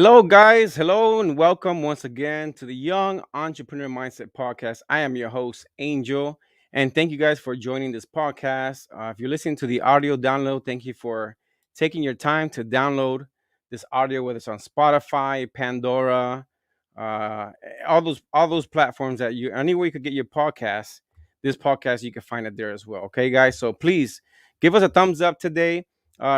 Hello, guys. Hello, and welcome once again to the Young Entrepreneur Mindset Podcast. I am your host, Angel, and thank you guys for joining this podcast. If you're listening to the audio download, thank you for taking your time to download this audio, whether it's on Spotify, Pandora, uh, all those platforms that you anywhere you could get your podcast. This podcast you can find it there as well. Okay, guys. So please give us a thumbs up today.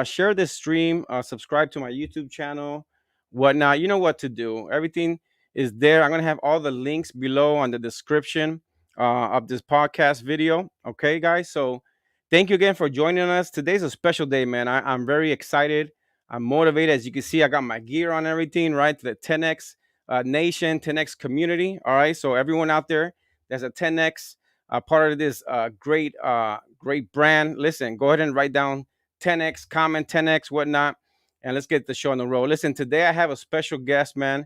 Share this stream. Subscribe to my YouTube channel whatnot. You know what to do. Everything is there. I'm gonna have all the links below on the description of this podcast video. Okay, guys. So thank you again for joining us. Today's a special day, man. I'm very excited. I'm motivated. As you can see, I got my gear on everything, right? To the 10x nation, 10x community. All right. So everyone out there that's a 10x part of this great brand. Listen, go ahead and write down 10x, comment 10x, whatnot, and let's get the show on the road. Listen, today I have a special guest, man.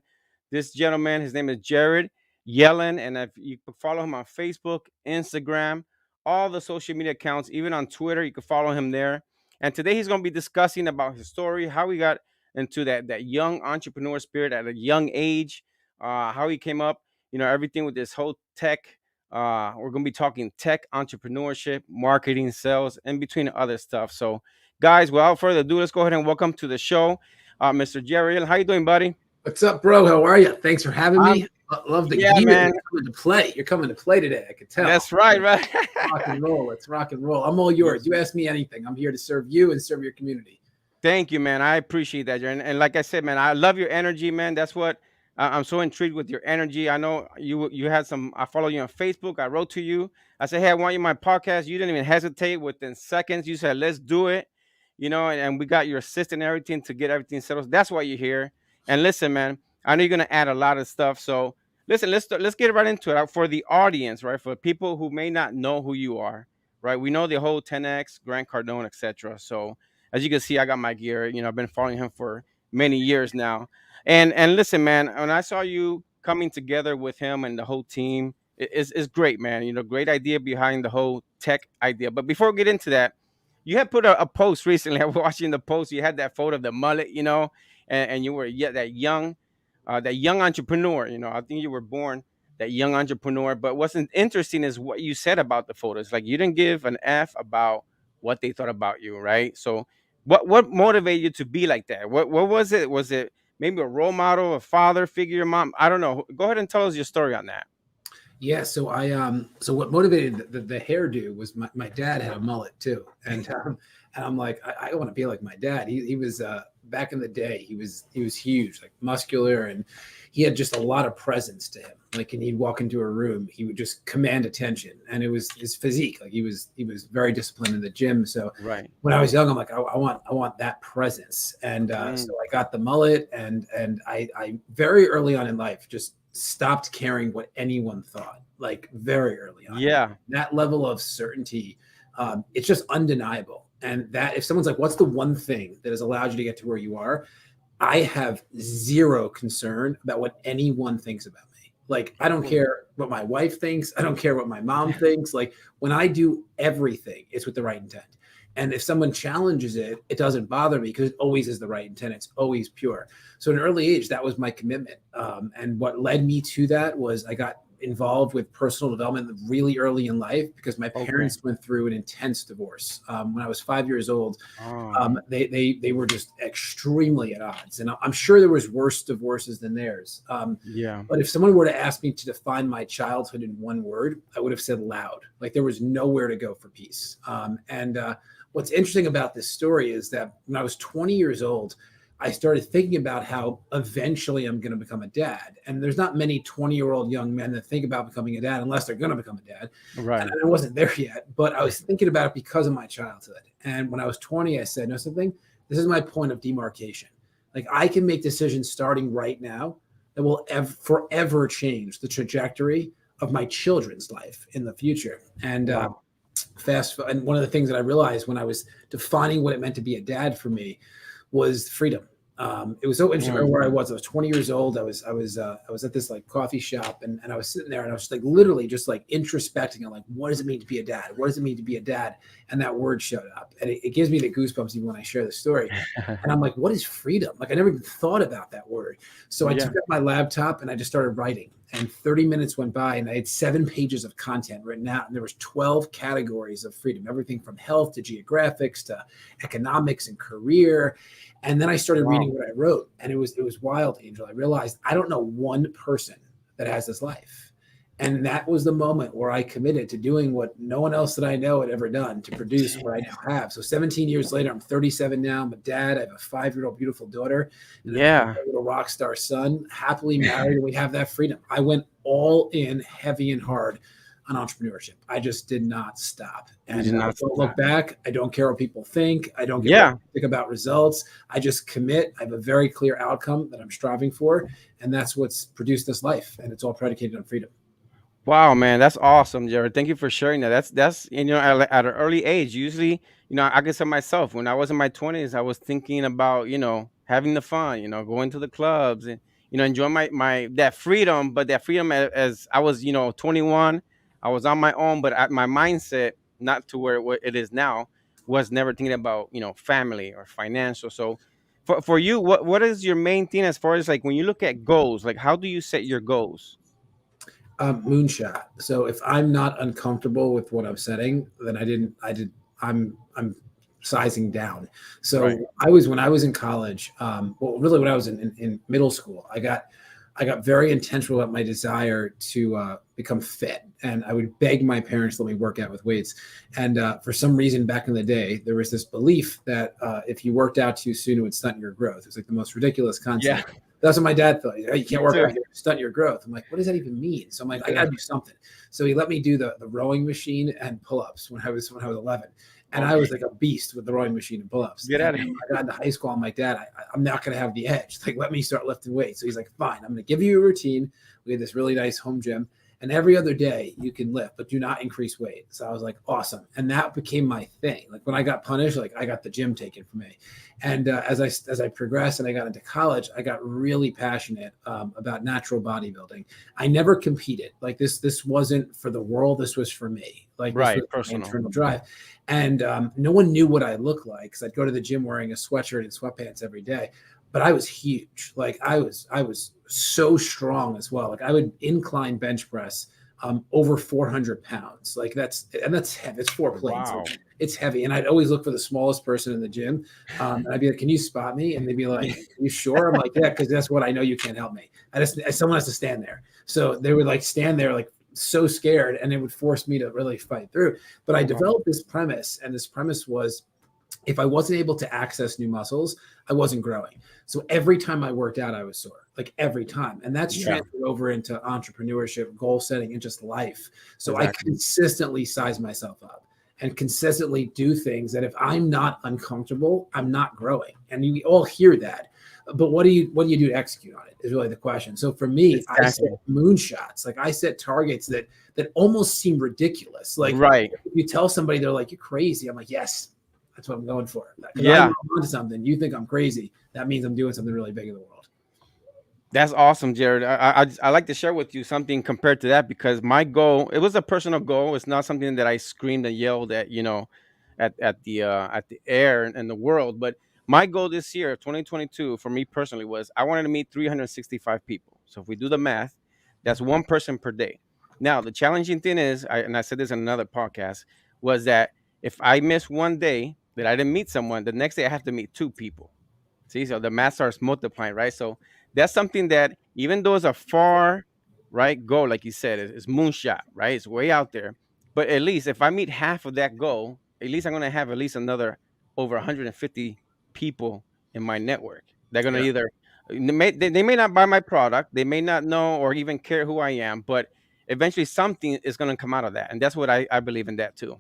This gentleman, his name is Jared Yellin, and if you can follow him on Facebook, Instagram, all the social media accounts, even on Twitter, you can follow him there. And today he's going to be discussing about his story, how he got into that young entrepreneur spirit at a young age, how he came up, everything with this whole tech. We're going to be talking tech entrepreneurship, marketing, sales, and between other stuff. So guys, without further ado, let's go ahead and welcome to the show, Mr. Jerry. How you doing, buddy? What's up, bro? How are you? Thanks for having Um, me. I love the yeah, gear. man. You're coming to play. You're coming to play today. I could tell. That's right, right. Rock and roll. Let's rock and roll. I'm all yours. You ask me anything. I'm here to serve you and serve your community. Thank you, man. I appreciate that, Jerry. And like I said, man, I love your energy, man. That's what I'm so intrigued with your energy. I know you had some. I follow you on Facebook. I wrote to you. I said, hey, I want you on my podcast. You didn't even hesitate. Within seconds, you said, let's do it. And we got your assistant and everything to get everything settled. That's why you're here. And listen, man, I know you're gonna add a lot of stuff. So listen, let's get right into it. For the audience, right? For people who may not know who you are, right? We know the whole 10x, Grant Cardone, etc. So as you can see, I got my gear. I've been following him for many years now. And listen, man, when I saw you coming together with him and the whole team, it's great, man. Great idea behind the whole tech idea. But before we get into that, you had put a post recently. I was watching the post. You had that photo of the mullet, and you were that young entrepreneur. I think you were born that young entrepreneur. But what's interesting is what you said about the photos. Like you didn't give an F about what they thought about you, right? So what motivated you to be like that? What was it? Was it maybe a role model, a father figure, your mom? I don't know. Go ahead and tell us your story on that. Yeah. So what motivated the hairdo was my dad had a mullet too. And I'm like, I want to be like my dad. He was back in the day, he was huge, like muscular, and he had just a lot of presence to him. Like, and he'd walk into a room, he would just command attention. And it was his physique. Like he was very disciplined in the gym. So right when I was young, I'm like, I want that presence. And so I got the mullet, and I very early on in life just stopped caring what anyone thought, like very early on. Yeah. That level of certainty, it's just undeniable. And that if someone's like, what's the one thing that has allowed you to get to where you are? I have zero concern about what anyone thinks about me. Like, I don't care what my wife thinks. I don't care what my mom thinks. Like, when I do everything, it's with the right intent. And if someone challenges it, it doesn't bother me because it always is the right intent. It's always pure. So at an early age, that was my commitment. And what led me to that was I got involved with personal development really early in life because my parents went through an intense divorce. When I was 5 years old, they were just extremely at odds. And I'm sure there was worse divorces than theirs. But if someone were to ask me to define my childhood in one word, I would have said loud. Like there was nowhere to go for peace. What's interesting about this story is that when I was 20 years old, I started thinking about how eventually I'm going to become a dad. And there's not many 20-year-old young men that think about becoming a dad unless they're going to become a dad. Right. And I wasn't there yet, but I was thinking about it because of my childhood. And when I was 20, I said, no, something, this is my point of demarcation. Like I can make decisions starting right now that will forever change the trajectory of my children's life in the future. And and one of the things that I realized when I was defining what it meant to be a dad for me was freedom. It was so interesting Mm. where I was. I was 20 years old. I was at this like coffee shop, and I was sitting there, and I was like literally just like introspecting on like, what does it mean to be a dad? What does it mean to be a dad? And that word showed up, and it gives me the goosebumps even when I share the story. And I'm like, what is freedom? Like I never even thought about that word. So I Yeah. took out my laptop and I just started writing. And 30 minutes went by, and I had 7 pages of content written out, and there was 12 categories of freedom, everything from health to geographics to economics and career. And then I started Wow. reading what I wrote, and it was wild, Angel. I realized I don't know one person that has this life. And that was the moment where I committed to doing what no one else that I know had ever done to produce what I now have. So 17 years later, I'm 37 now. I'm a dad. I have a 5-year-old beautiful daughter and a Yeah. little rock star son, happily married, and we have that freedom. I went all in heavy and hard on entrepreneurship. I just did not stop. You And did I not don't look stop. back. I don't care what people think. I don't get Yeah. realistic about results. I just commit. I have a very clear outcome that I'm striving for. And that's what's produced this life. And it's all predicated on freedom. Wow, man, that's awesome, Jared. Thank you for sharing that. That's at an early age. Usually, I can say myself when I was in my 20s, I was thinking about having the fun, going to the clubs and enjoying my that freedom. But that freedom as I was 21, I was on my own, but my mindset not to where what it is now was never thinking about family or financial. So for you, what is your main thing as far as like when you look at goals? Like how do you set your goals? Moonshot. So if I'm not uncomfortable with what I'm setting, then I'm sizing down. Right. So I was when I was in college, well, really when I was in middle school, I got very intentional about my desire to become fit, and I would beg my parents to let me work out with weights. And for some reason, back in the day, there was this belief that if you worked out too soon, it would stunt your growth. It was like the most ridiculous Yeah. concept. That's what my dad thought. You Me can't work too. out, you stunt your growth. I'm like, what does that even mean? So I'm like, I Yeah. got to do something. So he let me do the rowing machine and pull-ups when I was 11. And I was Okay. like a beast with the rowing machine and pull-ups. Get And out of then here. when I got into high school, I'm like, Dad, I'm not going to have the edge. Like, let me start lifting weights. So he's like, fine, I'm going to give you a routine. We had this really nice home gym. And every other day you can lift, but do not increase weight. So I was like, awesome. And that became my thing. Like when I got punished, like I got the gym taken from me. And as I progressed and I got into college, I got really passionate about natural bodybuilding. I never competed. Like this wasn't for the world. This was for me. Like this Right. was my Personal. internal drive. And no one knew what I looked like because I'd go to the gym wearing a sweatshirt and sweatpants every day. But I was huge. Like I was so strong as well. Like I would incline bench press over 400 pounds. Like that's heavy. It's 4 plates. Like, Wow. it's heavy. And I'd always look for the smallest person in the gym. And I'd be like, can you spot me? And they'd be like, you sure? I'm like, yeah, because that's what I know you can't help me. Someone has to stand there. So they would like stand there like so scared, and it would force me to really fight through. But I Wow. developed this premise, and this premise was if I wasn't able to access new muscles, I wasn't growing. So every time I worked out, I was sore, like every time. And that's Yeah. transferred over into entrepreneurship, goal setting, and just life. So I Exactly. consistently size myself up and consistently do things that if I'm not uncomfortable, I'm not growing. And you all hear that. But what do you do to execute on it is really the question. So for me, I set Exactly. moonshots. Like I set targets that almost seem ridiculous. Like Right. if you tell somebody they're like, you're crazy. I'm like, yes, that's what I'm going for. Because I know Yeah. I'm onto something. You think I'm crazy. That means I'm doing something really big in the world. That's awesome, Jared. I like to share with you something compared to that because my goal, it was a personal goal. It's not something that I screamed and yelled at, at the air and the world. But my goal this year, 2022, for me personally, was I wanted to meet 365 people. So if we do the math, that's one person per day. Now the challenging thing is, and I said this in another podcast, was that if I miss one day that I didn't meet someone, the next day I have to meet two people. See, so the math starts multiplying, right? So that's something that even though it's a far right goal, like you said, it's moonshot, right? It's way out there. But at least if I meet half of that goal, at least I'm gonna have at least another over 150 people in my network. They're gonna Yeah, either they may not buy my product, they may not know or even care who I am, but eventually something is gonna come out of that. And that's what I believe in that too.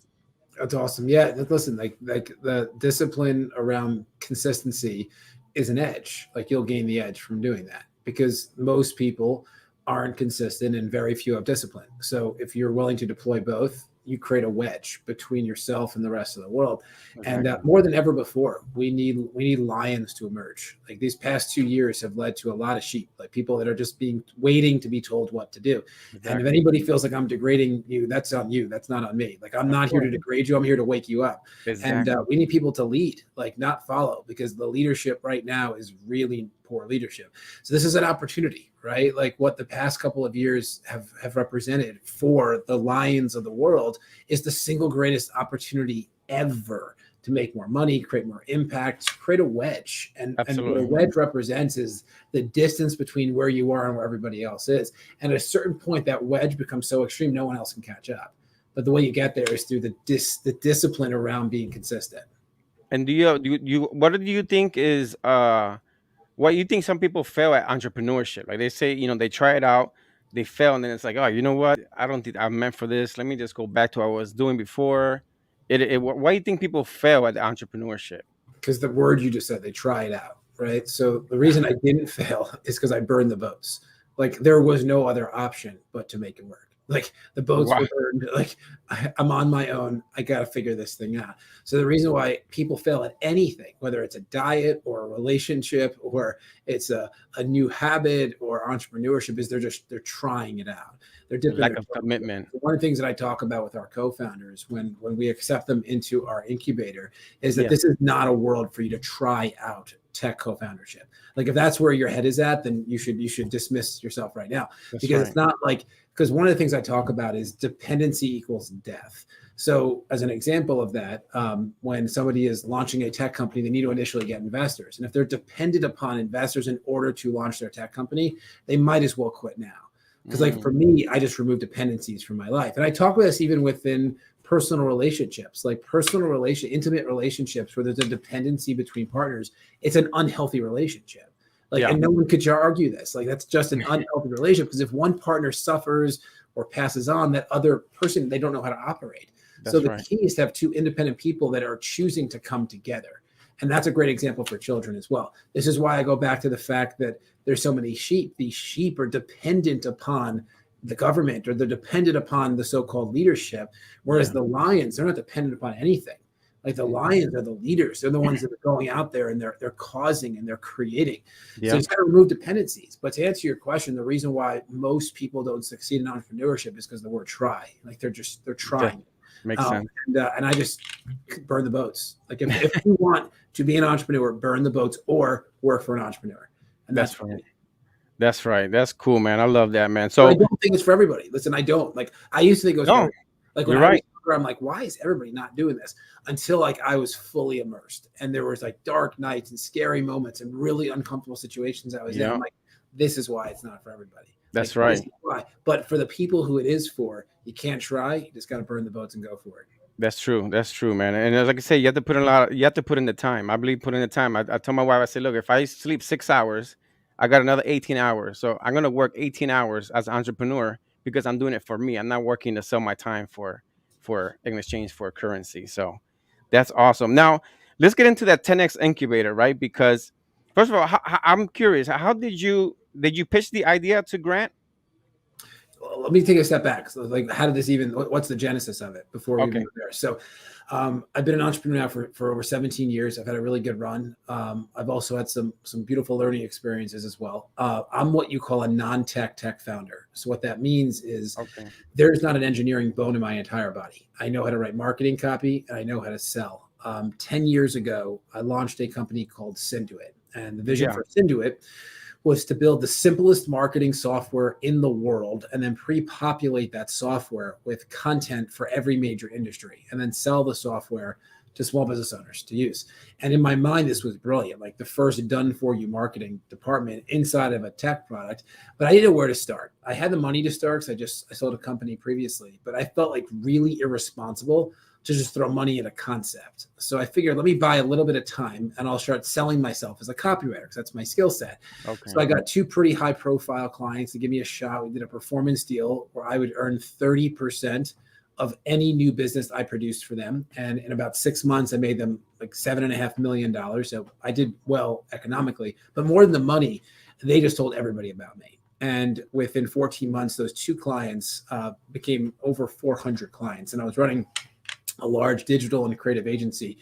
that's awesome. Yeah, listen, like the discipline around consistency is an edge. Like you'll gain the edge from doing that because most people aren't consistent and very few have discipline. So if you're willing to deploy both, you create a wedge between yourself and the rest of the world. And Exactly. more than ever before, we need lions to emerge. Like these past 2 years have led to a lot of sheep, like people that are just waiting to be told what to do. And if Exactly. anybody feels like I'm degrading you, that's on you. That's not on me. Like I'm Of not here to course. degrade you. I'm here to wake you up. And Exactly. we need people to lead, like not follow, because the leadership right now is really poor leadership. So this is an opportunity, right? Like what the past couple of years have represented for the lions of the world is the single greatest opportunity ever to make more money, create more impact, create a wedge. And what a Absolutely. wedge represents is the distance between where you are and where everybody else is. And at a certain point, that wedge becomes so extreme, no one else can catch up. But the way you get there is through the discipline around being consistent. And what do you think is what you think some people fail at entrepreneurship? Like they say, they try it out, they fail, and then it's like, oh, you know what? I don't think I'm meant for this. Let me just go back to what I was doing before. Why do you think people fail at entrepreneurship? Because the word you just said, they try it out, right? So the reason I didn't fail is because I burned the boats. Like there was no other option but to make it work. Like the boats Wow. were burned. Like I'm on my own. I got to figure this thing out. So the reason why people fail at anything, whether it's a diet or a relationship or it's a new habit or entrepreneurship, is they're trying it out. They're The dipping lack their of toe. commitment. One of the things that I talk about with our co-founders when we accept them into our incubator is that Yeah, this is not a world for you to try out tech co-foundership. Like if that's where your head is at, then you should dismiss yourself right now, that's because right. it's not like, because one of the things I talk about is dependency equals death. So as an example of that, when somebody is launching a tech company, they need to initially get investors. And if they're dependent upon investors in order to launch their tech company, they might as well quit now. Because like Mm, for me, I just removed dependencies from my life. And I talk about this even within personal relationships, like intimate relationships where there's a dependency between partners. It's an unhealthy relationship. Like, yeah, and no one could argue this. Like, that's just an unhealthy relationship, because if one partner suffers or passes on, that other person, they don't know how to operate. So that's the right. key is to have two independent people that are choosing to come together. And that's a great example for children as well. This is why I go back to the fact that there's so many sheep. These sheep are dependent upon the government, or they're dependent upon the so-called leadership, whereas Yeah. the lions, they're not dependent upon anything. Like the Mhm. lions are the leaders. They're the ones that are going out there and they're causing and they're creating. So Yeah, it's got to remove dependencies. But to answer your question, the reason why most people don't succeed in entrepreneurship is because the word try. Like they're that trying. makes sense. And I just burn the boats. Like if you want to be an entrepreneur, burn the boats or work for an entrepreneur. And that's That's for right. me. That's right. That's cool, man. I love that, man. But I So, don't think it's for everybody. Listen, I don't. Like I used to think it was for no, everybody. Like when you're I was right. younger, I'm like, why is everybody not doing this? Until like I was fully immersed, and there was like dark nights and scary moments and really uncomfortable situations I was in. Yeah, I'm like, this is why it's not for everybody. that's Like this right. is why. But for the people who it is for, you can't try. You just got to burn the boats and go for it. That's true. That's true, man. And as like I say, you have to put in a lot. You have to put in the time. I believe put in the time. I tell my wife, I say, look, if I sleep 6 hours, I got another 18 hours. So I'm gonna work 18 hours as an entrepreneur because I'm doing it for me. I'm not working to sell my time for in exchange for currency. So that's awesome. Now let's get into that 10x incubator, right? Because first of all, I'm curious. How did you pitch the idea to Grant? Let me take a step back. So, like, how did this even? What's the genesis of it before we even Okay. go there? So, I've been an entrepreneur now for over 17 years. I've had a really good run. I've also had some beautiful learning experiences as well. I'm what you call a non-tech tech founder. So what that means is Okay. there's not an engineering bone in my entire body. I know how to write marketing copy and I know how to sell. 10 years ago, I launched a company called Synduit, and the vision Yeah. for Synduit was to build the simplest marketing software in the world and then pre-populate that software with content for every major industry and then sell the software to small business owners to use. And in my mind, this was brilliant, like the first done for you marketing department inside of a tech product. But I didn't know where to start. I had the money to start because I sold a company previously, but I felt like really irresponsible to just throw money at a concept. So I figured, let me buy a little bit of time and I'll start selling myself as a copywriter because that's my skill set. So Okay. I got two pretty high profile clients to give me a shot. We did a performance deal where I would earn 30% of any new business I produced for them. And in about 6 months, I made them like $7.5 million. So I did well economically, but more than the money, they just told everybody about me. And within 14 months, those 2 clients became over 400 clients. And I was running a large digital and creative agency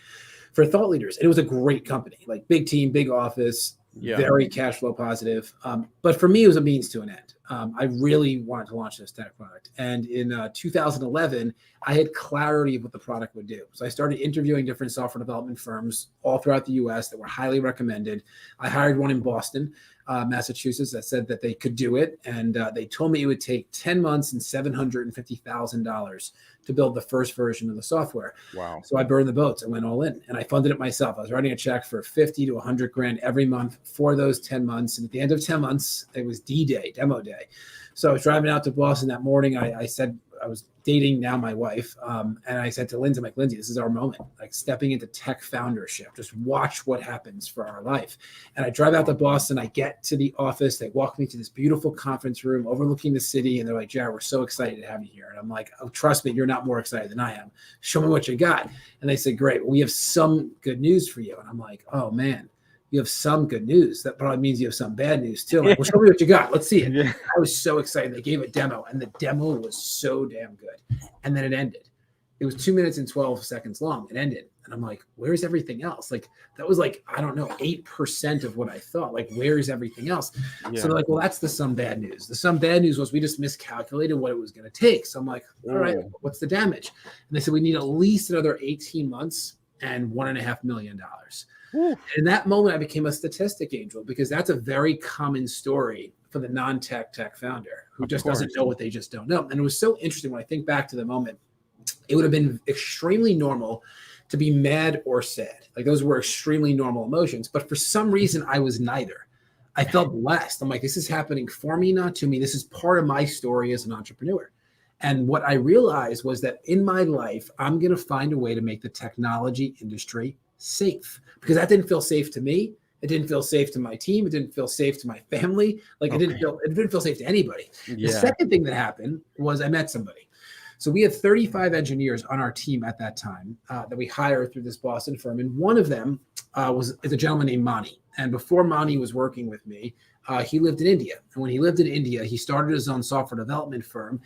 for thought leaders. And it was a great company, like big team, big office, very cash flow positive. But for me, it was a means to an end. I really wanted to launch this tech product. And in 2011, I had clarity of what the product would do. So I started interviewing different software development firms all throughout the US that were highly recommended. I hired one in Boston, Massachusetts, that said that they could do it. And they told me it would take 10 months and $750,000 to build the first version of the software. Wow. So I burned the boats. I went all in and I funded it myself. I was writing a check for 50 to 100 grand every month for those 10 months. And at the end of 10 months, it was D-Day, demo day. So I was driving out to Boston that morning. I said, I was dating now my wife. And I said to Lindsay, I'm like, Lindsay, this is our moment, like stepping into tech foundership. Just watch what happens for our life. And I drive out to Boston. I get to the office. They walk me to this beautiful conference room overlooking the city. And they're like, Jared, we're so excited to have you here. And I'm like, oh, trust me, you're not more excited than I am. Show me what you got. And they said, great, well, we have some good news for you. And I'm like, oh man, you have some good news. That probably means you have some bad news too. I'm like, well, show me what you got. Let's see it. Yeah. I was so excited. They gave a demo and the demo was so damn good. And then it ended. It was 2 minutes and 12 seconds long. It ended. And I'm like, where's everything else? Like, that was like, I don't know, 8% of what I thought. Like, where's everything else? Yeah. So they're like, well, that's the some bad news. The some bad news was we just miscalculated what it was going to take. So I'm like, all right, what's the damage? And they said, we need at least another 18 months and $1.5 million. And in that moment, I became a statistic angel because that's a very common story for the non-tech founder who just doesn't know what they just don't know. And it was so interesting when I think back to the moment. It would have been extremely normal to be mad or sad. Like those were extremely normal emotions. But for some reason, I was neither. I felt blessed. I'm like, this is happening for me, not to me. This is part of my story as an entrepreneur. And what I realized was that in my life, I'm going to find a way to make the technology industry safe because that didn't feel safe to me. It didn't feel safe to my team. It didn't feel safe to my family. Like it didn't feel safe to anybody. Yeah. The second thing that happened was I met somebody. So we had 35 engineers on our team at that time that we hired through this Boston firm. And one of them is a gentleman named Mani. And before Mani was working with me, he lived in India. And when he lived in India, he started his own software development firm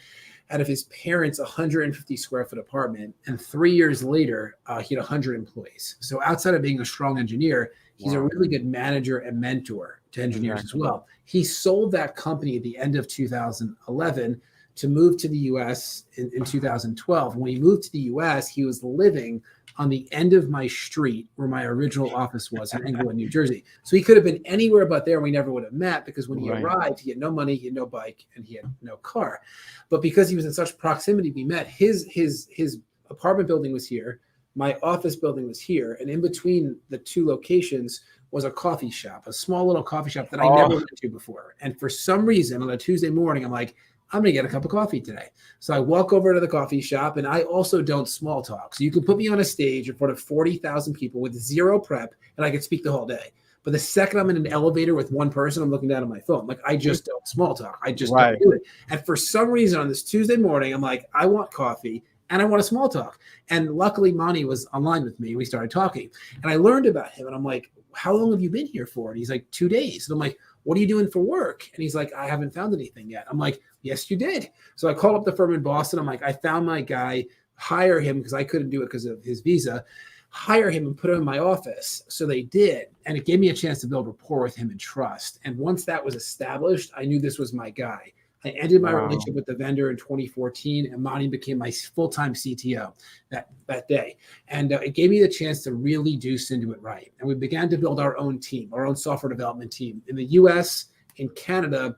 out of his parents' 150 square foot apartment. And 3 years later, he had 100 employees. So outside of being a strong engineer, he's a really good manager and mentor to engineers as well. He sold that company at the end of 2011 to move to the US in 2012. When he moved to the US, he was living on the end of my street where my original office was in Englewood, New Jersey. So he could have been anywhere but there. We never would have met because when he arrived, he had no money, he had no bike, and he had no car. But because he was in such proximity, we met. His apartment building was here. My office building was here. And in between the two locations was a coffee shop, a small little coffee shop that I never went to before. And for some reason, on a Tuesday morning, I'm like, I'm going to get a cup of coffee today. So I walk over to the coffee shop, and I also don't small talk. So you can put me on a stage in front of 40,000 people with zero prep, and I can speak the whole day. But the second I'm in an elevator with one person, I'm looking down at my phone. Like, I just don't small talk. I just don't do it. And for some reason on this Tuesday morning, I'm like, I want coffee, and I want a small talk. And luckily, Mani was online with me. We started talking. And I learned about him, and I'm like, how long have you been here for? And he's like, 2 days. And I'm like, what are you doing for work? And he's like, I haven't found anything yet. I'm like, yes, you did. So I called up the firm in Boston. I'm like, I found my guy, hire him because I couldn't do it because of his visa, hire him and put him in my office. So they did. And it gave me a chance to build rapport with him and trust. And once that was established, I knew this was my guy. I ended my relationship with the vendor in 2014, and Mani became my full-time CTO that day. And it gave me the chance to really do Synduit right. And we began to build our own team, our own software development team in the US, in Canada,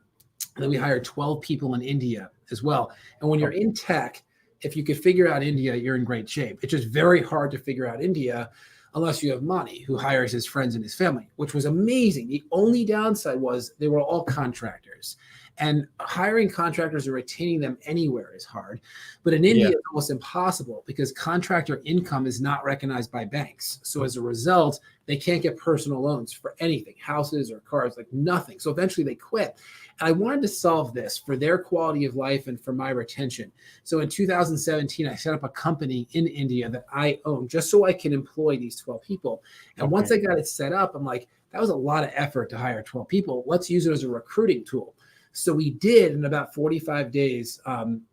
and then we hired 12 people in India as well. And when you're in tech, if you could figure out India, you're in great shape. It's just very hard to figure out India unless you have Mani, who hires his friends and his family, which was amazing. The only downside was they were all contractors. And hiring contractors or retaining them anywhere is hard. But in India, it's almost impossible because contractor income is not recognized by banks. So as a result, they can't get personal loans for anything, houses or cars, like nothing. So eventually they quit. And I wanted to solve this for their quality of life and for my retention. So in 2017, I set up a company in India that I own just so I can employ these 12 people. And once I got it set up, I'm like, that was a lot of effort to hire 12 people. Let's use it as a recruiting tool. So we did in about 45 days.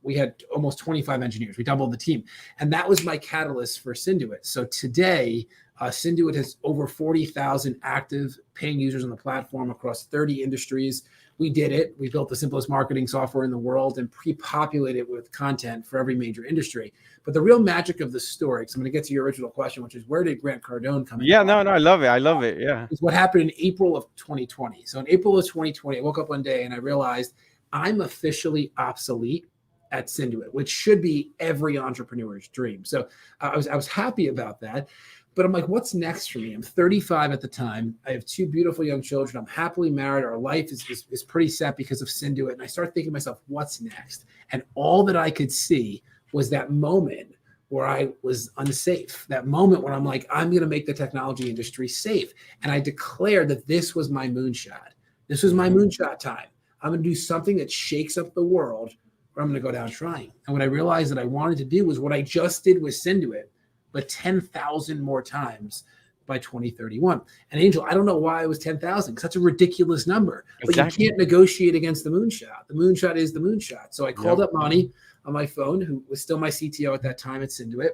We had almost 25 engineers. We doubled the team. And that was my catalyst for Synduit. So today, Synduit has over 40,000 active paying users on the platform across 30 industries. We did it. We built the simplest marketing software in the world and pre-populated it with content for every major industry. But the real magic of the story, because I'm going to get to your original question, which is where did Grant Cardone come in? Yeah, no, I love it. I love it. Yeah. Is what happened in April of 2020. So in April of 2020, I woke up one day and I realized I'm officially obsolete at Synduit, which should be every entrepreneur's dream. So I was happy about that. But I'm like, what's next for me? I'm 35 at the time. I have two beautiful young children. I'm happily married. Our life is pretty set because of Synduit. And I started thinking to myself, what's next? And all that I could see was that moment where I was unsafe, that moment when I'm like, I'm going to make the technology industry safe. And I declared that this was my moonshot. This was my moonshot time. I'm going to do something that shakes up the world, or I'm going to go down trying. And what I realized that I wanted to do was what I just did with Synduit, but 10,000 more times by 2031. And Angel, I don't know why it was 10,000, because that's a ridiculous number. Exactly. But you can't negotiate against the moonshot. The moonshot is the moonshot. So I called up Monty on my phone, who was still my CTO at that time at Synduit.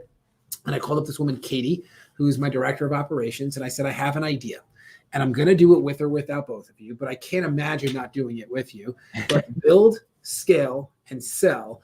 And I called up this woman, Katie, who's my director of operations. And I said, I have an idea. And I'm going to do it with or without both of you, but I can't imagine not doing it with you. But build, scale, and sell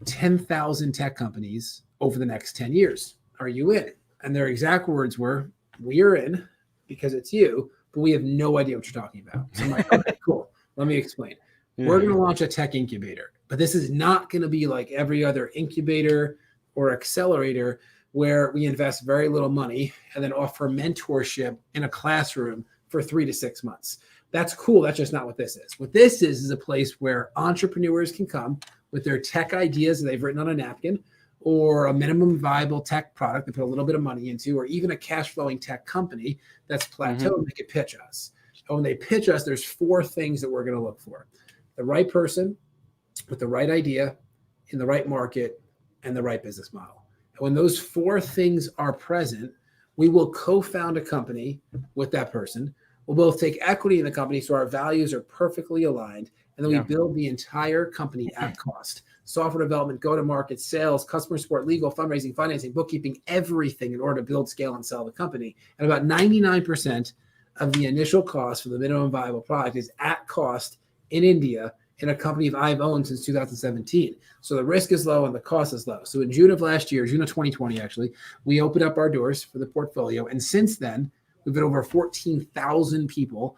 10,000 tech companies over the next 10 years. Are you in? And their exact words were, we are in because it's you, but we have no idea what you're talking about. So I'm like, okay, cool. Let me explain. We're going to launch a tech incubator, but this is not going to be like every other incubator or accelerator where we invest very little money and then offer mentorship in a classroom for 3 to 6 months. That's cool. That's just not what this is. What this is a place where entrepreneurs can come with their tech ideas that they've written on a napkin, or a minimum viable tech product they put a little bit of money into, or even a cash flowing tech company that's plateaued, they could pitch us. And when they pitch us, there's 4 things that we're going to look for: the right person with the right idea in the right market and the right business model. And when those 4 things are present, we will co-found a company with that person. We'll both take equity in the company so our values are perfectly aligned. And then we build the entire company at cost. Software development, go-to-market, sales, customer support, legal, fundraising, financing, bookkeeping, everything in order to build, scale, and sell the company. And about 99% of the initial cost for the minimum viable product is at cost in India in a company I've owned since 2017. So the risk is low and the cost is low. So in June of last year, June of 2020, actually, we opened up our doors for the portfolio. And since then, we've had over 14,000 people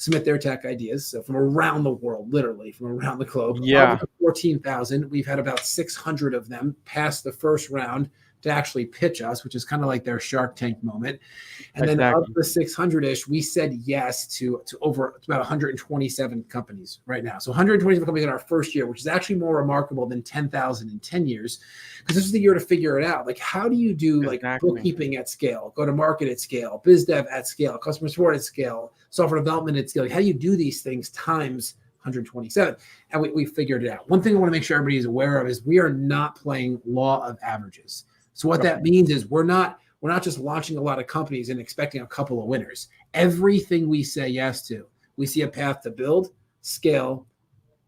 submit their tech ideas. So from around the world, literally from around the globe. Of the 14,000, we've had about 600 of them pass the first round to actually pitch us, which is kind of like their Shark Tank moment. And then of the 600-ish, we said yes to over about 127 companies right now. So 127 companies in our first year, which is actually more remarkable than 10,000 in 10 years, because this is the year to figure it out. Like, how do you do like bookkeeping at scale, go to market at scale, biz dev at scale, customer support at scale, software development at scale? Like, how do you do these things times 127? And we figured it out. One thing I want to make sure everybody is aware of is we are not playing law of averages. So what that means is we're not just launching a lot of companies and expecting a couple of winners. Everything we say yes to, we see a path to build, scale,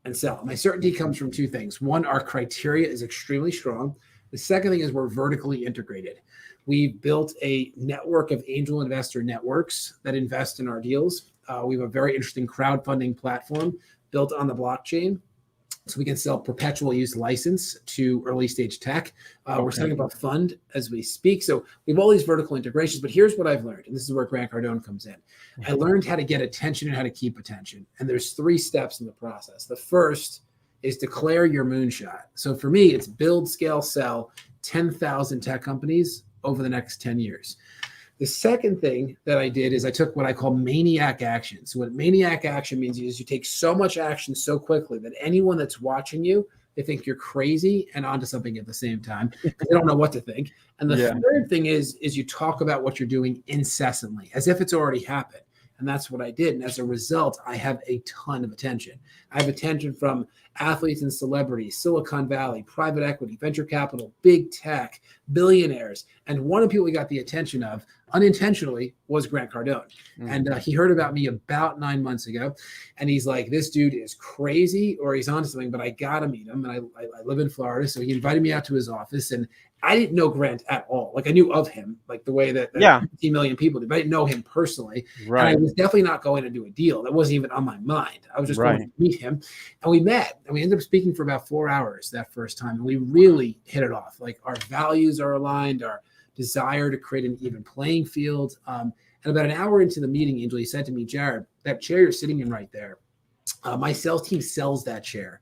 and sell. My certainty comes from 2 things. One, our criteria is extremely strong. The second thing is we're vertically integrated. We've built a network of angel investor networks that invest in our deals. We have a very interesting crowdfunding platform built on the blockchain, so we can sell perpetual use license to early stage tech. We're setting up a fund as we speak. So we have all these vertical integrations, but here's what I've learned. And this is where Grant Cardone comes in. I learned how to get attention and how to keep attention. And there's 3 steps in the process. The first is declare your moonshot. So for me, it's build, scale, sell 10,000 tech companies over the next 10 years. The second thing that I did is I took what I call maniac action. So what maniac action means is you take so much action so quickly that anyone that's watching you, they think you're crazy and onto something at the same time. They don't know what to think. And the third thing is you talk about what you're doing incessantly, as if it's already happened. And that's what I did. And as a result, I have a ton of attention. I have attention from athletes and celebrities, Silicon Valley, private equity, venture capital, big tech, billionaires. And one of the people we got the attention of unintentionally was Grant Cardone. And he heard about me about 9 months ago. And he's like, this dude is crazy or he's on something, but I got to meet him. And I live in Florida. So he invited me out to his office. And I didn't know Grant at all. Like I knew of him, like the way that 50 million people did, but I didn't know him personally. Right. And I was definitely not going to do a deal. That wasn't even on my mind. I was just going to meet him. And we met and we ended up speaking for about 4 hours that first time. And we really hit it off. Like our values are aligned, our desire to create an even playing field. And about an hour into the meeting, Angel, he said to me, Jared, that chair you're sitting in right there, my sales team sells that chair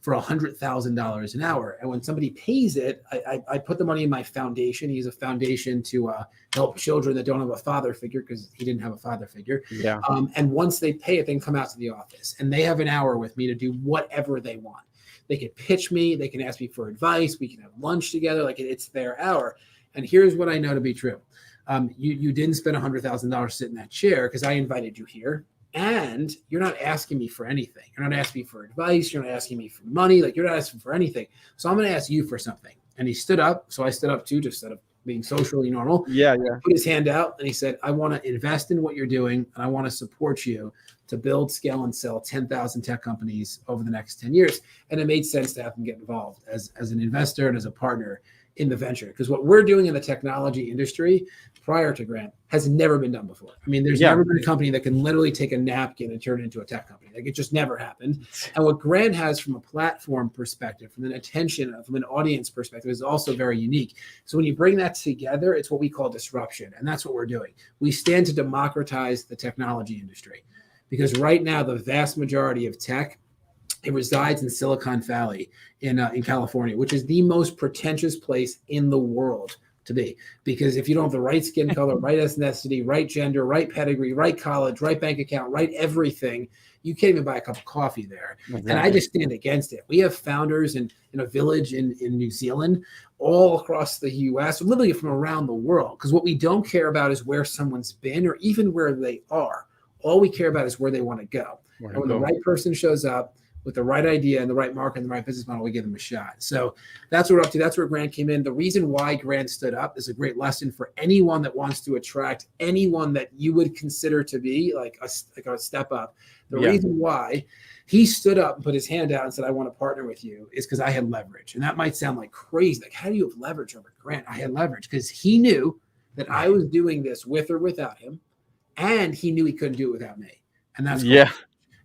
for $100,000 an hour. And when somebody pays it, I put the money in my foundation. He has a foundation to help children that don't have a father figure because he didn't have a father figure. Yeah. And once they pay it, they can come out to the office and they have an hour with me to do whatever they want. They can pitch me. They can ask me for advice. We can have lunch together. Like it's their hour. And here's what I know to be true. You didn't spend $100,000 sitting in that chair because I invited you here. And you're not asking me for anything. You're not asking me for advice. You're not asking me for money. Like you're not asking for anything. So I'm going to ask you for something. And he stood up. So I stood up too, just instead of being socially normal. Yeah. Put his hand out and he said, I want to invest in what you're doing. And I want to support you to build, scale, and sell 10,000 tech companies over the next 10 years. And it made sense to have him get involved as an investor and as a partner in the venture. Because what we're doing in the technology industry prior to Grant has never been done before. I mean, there's never been a company that can literally take a napkin and turn it into a tech company. Like it just never happened. And what Grant has from a platform perspective, from an attention, from an audience perspective is also very unique. So when you bring that together, it's what we call disruption. And that's what we're doing. We stand to democratize the technology industry because right now, the vast majority of tech, it resides in Silicon Valley in California, which is the most pretentious place in the world to be. Because if you don't have the right skin color, right ethnicity, right gender, right pedigree, right college, right bank account, right everything, you can't even buy a cup of coffee there. Exactly. And I just stand against it. We have founders in a village in New Zealand, all across the US, literally from around the world. Because what we don't care about is where someone's been or even where they are. All we care about is where they want to go. And when the right person shows up, with the right idea and the right market and the right business model, we give them a shot. So that's what we're up to. That's where Grant came in. The reason why Grant stood up is a great lesson for anyone that wants to attract anyone that you would consider to be like a step up. The reason why he stood up and put his hand out and said, I want to partner with you is because I had leverage. And that might sound like crazy. Like, how do you have leverage over Grant? I had leverage because he knew that I was doing this with or without him. And he knew he couldn't do it without me. And that's cool.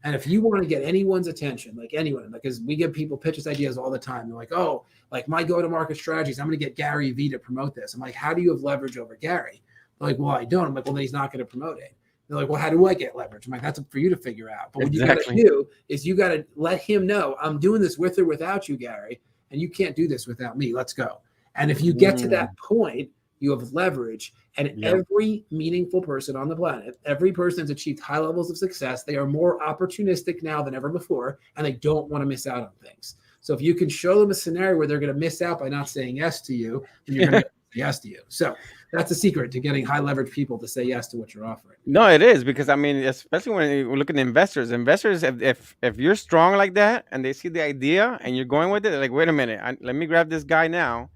And if you want to get anyone's attention, like anyone, because we give people pitches ideas all the time. They're like, oh, like my go-to-market strategies, I'm going to get Gary Vee to promote this. I'm like, how do you have leverage over Gary? They're like, well, I don't. I'm like, well, then he's not going to promote it. They're like, well, how do I get leverage? I'm like, that's up for you to figure out. But what you got to do is you got to let him know I'm doing this with or without you, Gary, and you can't do this without me. Let's go. And if you get to that point, you have leverage. And every meaningful person on the planet, every person that's achieved high levels of success, they are more opportunistic now than ever before, and they don't want to miss out on things. So if you can show them a scenario where they're going to miss out by not saying yes to you, then you're going to say yes to you. So that's the secret to getting high leverage people to say yes to what you're offering. No, it is because I mean, especially when you look at investors, if you're strong like that and they see the idea and you're going with it, they're like, wait a minute, let me grab this guy now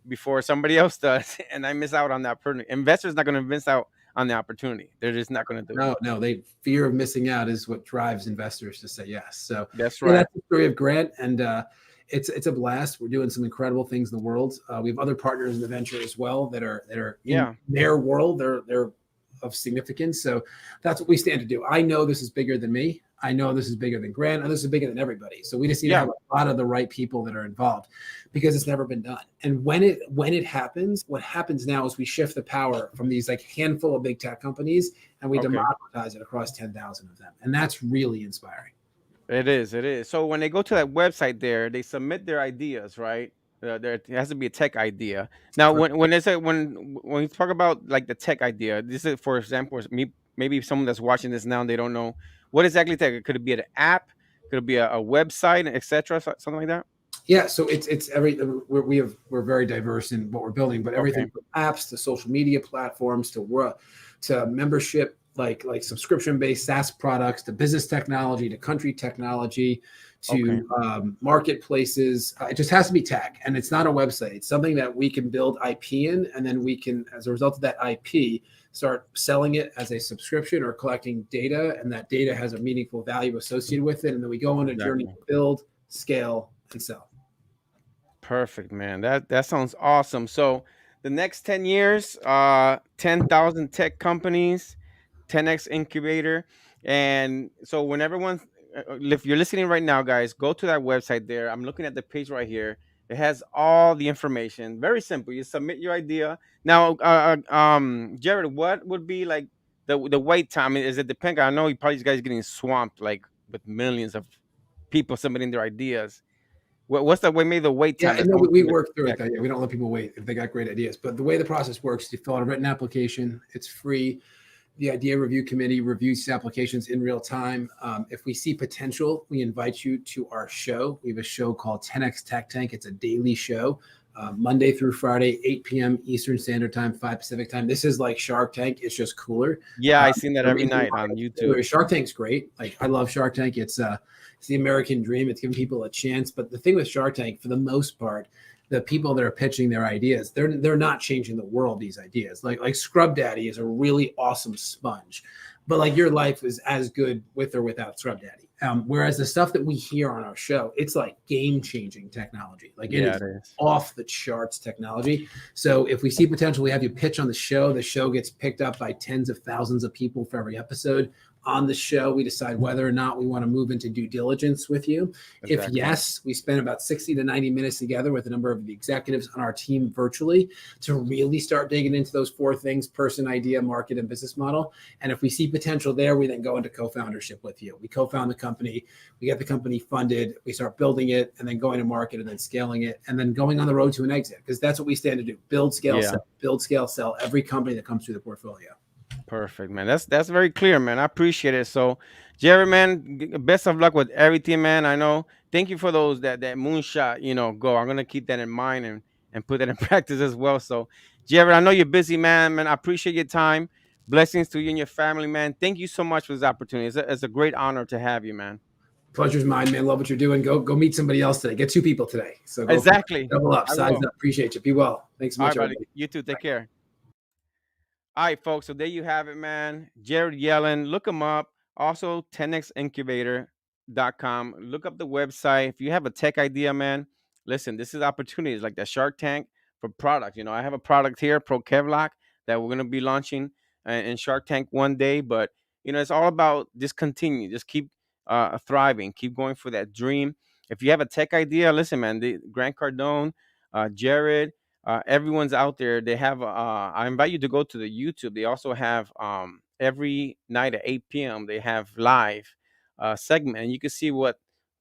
before somebody else does, and I miss out on that opportunity. Investors not going to miss out on the opportunity. They're just not going to do it. No, fear of missing out is what drives investors to say yes. So that's right. That's the story of Grant, and it's a blast. We're doing some incredible things in the world. We have other partners in the venture as well that are in their world. They're of significance. So that's what we stand to do. I know this is bigger than me. I know this is bigger than Grant, and this is bigger than everybody. So we just need to have a lot of the right people that are involved because it's never been done. And when it happens, what happens now is we shift the power from these like handful of big tech companies and we democratize it across 10,000 of them. And that's really inspiring. It is. So when they go to that website there, they submit their ideas, right? There it has to be a tech idea. Now, when you talk about like the tech idea, this is, for example, maybe someone that's watching this now and they don't know what exactly tech. Could it be an app? Could it be a website, etc., something like that? Yeah, so it's we're very diverse in what we're building, but everything from apps to social media platforms to membership, like subscription-based SaaS products, to business technology, to country technology, Okay. to marketplaces. It just has to be tech, and it's not a website. It's something that we can build IP in, and then we can, as a result of that IP, start selling it as a subscription or collecting data, and that data has a meaningful value associated with it. And then we go on a journey Exactly. to build, scale, and sell. Perfect, man. That sounds awesome. So the next 10 years, 10,000 tech companies, 10x incubator. And so when everyone, if you're listening right now, guys, go to that website there. I'm looking at the page right here. It has all the information. Very simple. You submit your idea. Now, Jared, what would be like the wait time? Is it depend? I know you probably guys getting swamped like with millions of people submitting their ideas. What's the way? Maybe the wait Yeah, time that no, someone we submits work through a it. tech. Yeah, we don't let people wait if they got great ideas. But the way the process works, you fill out a written application. It's free. The idea review committee reviews applications in real time. If we see potential, we invite you to our show. We have a show called 10x Tech Tank. It's a daily show, Monday through Friday, 8 p.m. Eastern Standard Time, 5 Pacific Time. This is like Shark Tank. It's just cooler. Yeah, I seen that every It's night on YouTube. Shark Tank's great. Like I love Shark Tank. It's the American dream. It's giving people a chance. But the thing with Shark Tank, for the most part, the people that are pitching their ideas, they're not changing the world. These ideas, like Scrub Daddy, is a really awesome sponge, but like your life is as good with or without Scrub Daddy. Whereas the stuff that we hear on our show, it's like game changing technology. Like it Yeah, is it is. off the charts technology. So if we see potential, we have you pitch on the show. The show gets picked up by tens of thousands of people for every episode. On the show, we decide whether or not we want to move into due diligence with you. If Exactly. yes, we spend about 60 to 90 minutes together with a number of the executives on our team virtually to really start digging into those four things: person, idea, market, and business model. And if we see potential there, we then go into co-foundership with you. We co-found the company, we get the company funded, we start building it, and then going to market and then scaling it, and then going on the road to an exit, because that's what we stand to do: build, scale, Yeah. sell, build, scale, sell every company that comes through the portfolio. Perfect, man. That's very clear, man. I appreciate it. So, Jerry, man, best of luck with everything, man. I know. Thank you for those that moonshot, go. I'm gonna keep that in mind and put that in practice as well. So, Jerry, I know you're busy, man. Man, I appreciate your time. Blessings to you and your family, man. Thank you so much for this opportunity. It's a great honor to have you, man. Pleasure's mine, man. Love what you're doing. Go meet somebody else today. Get two people today. So go for it. Exactly. Double up, I size will. up. Appreciate you. Be well. Thanks so All right, much, buddy. everybody. You too. Bye. Take care. All right, folks. So there you have it, man. Jared Yellin. Look him up. Also, 10xincubator.com. Look up the website. If you have a tech idea, man, listen, this is opportunities like the Shark Tank for product. I have a product here, Pro Kevlock, that we're going to be launching in Shark Tank one day. But, it's all about just continue. Just keep thriving. Keep going for that dream. If you have a tech idea, listen, man, Grant Cardone, Jared, everyone's out there. They have I invite you to go to the YouTube. They also have every night at 8 p.m. they have live segment, and you can see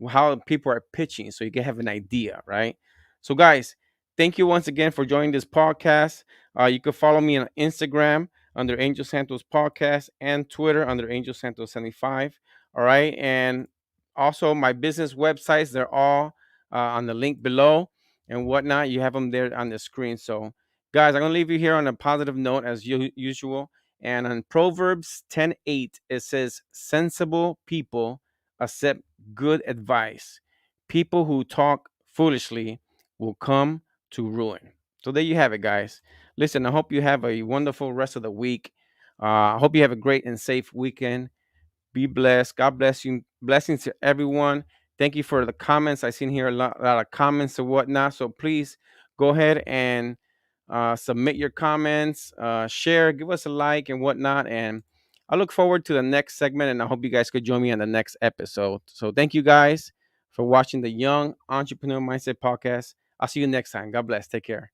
how people are pitching, so you can have an idea, right? So, guys, thank you once again for joining this podcast. You can follow me on Instagram under Angel Santos Podcast and Twitter under Angel Santos 75. All right, and also my business websites, they're all on the link below and whatnot. You have them there on the screen. So, guys, I'm gonna leave you here on a positive note as usual. And on Proverbs 10:8, it says, "Sensible people accept good advice. People who talk foolishly will come to ruin." So there you have it, guys. Listen, I hope you have a wonderful rest of the week. I hope you have a great and safe weekend. Be blessed. God bless you. Blessings to everyone. Thank you for the comments. I seen here a lot of comments and whatnot. So please go ahead and submit your comments, share, give us a like and whatnot. And I look forward to the next segment. And I hope you guys could join me on the next episode. So thank you guys for watching the Young Entrepreneur Mindset Podcast. I'll see you next time. God bless. Take care.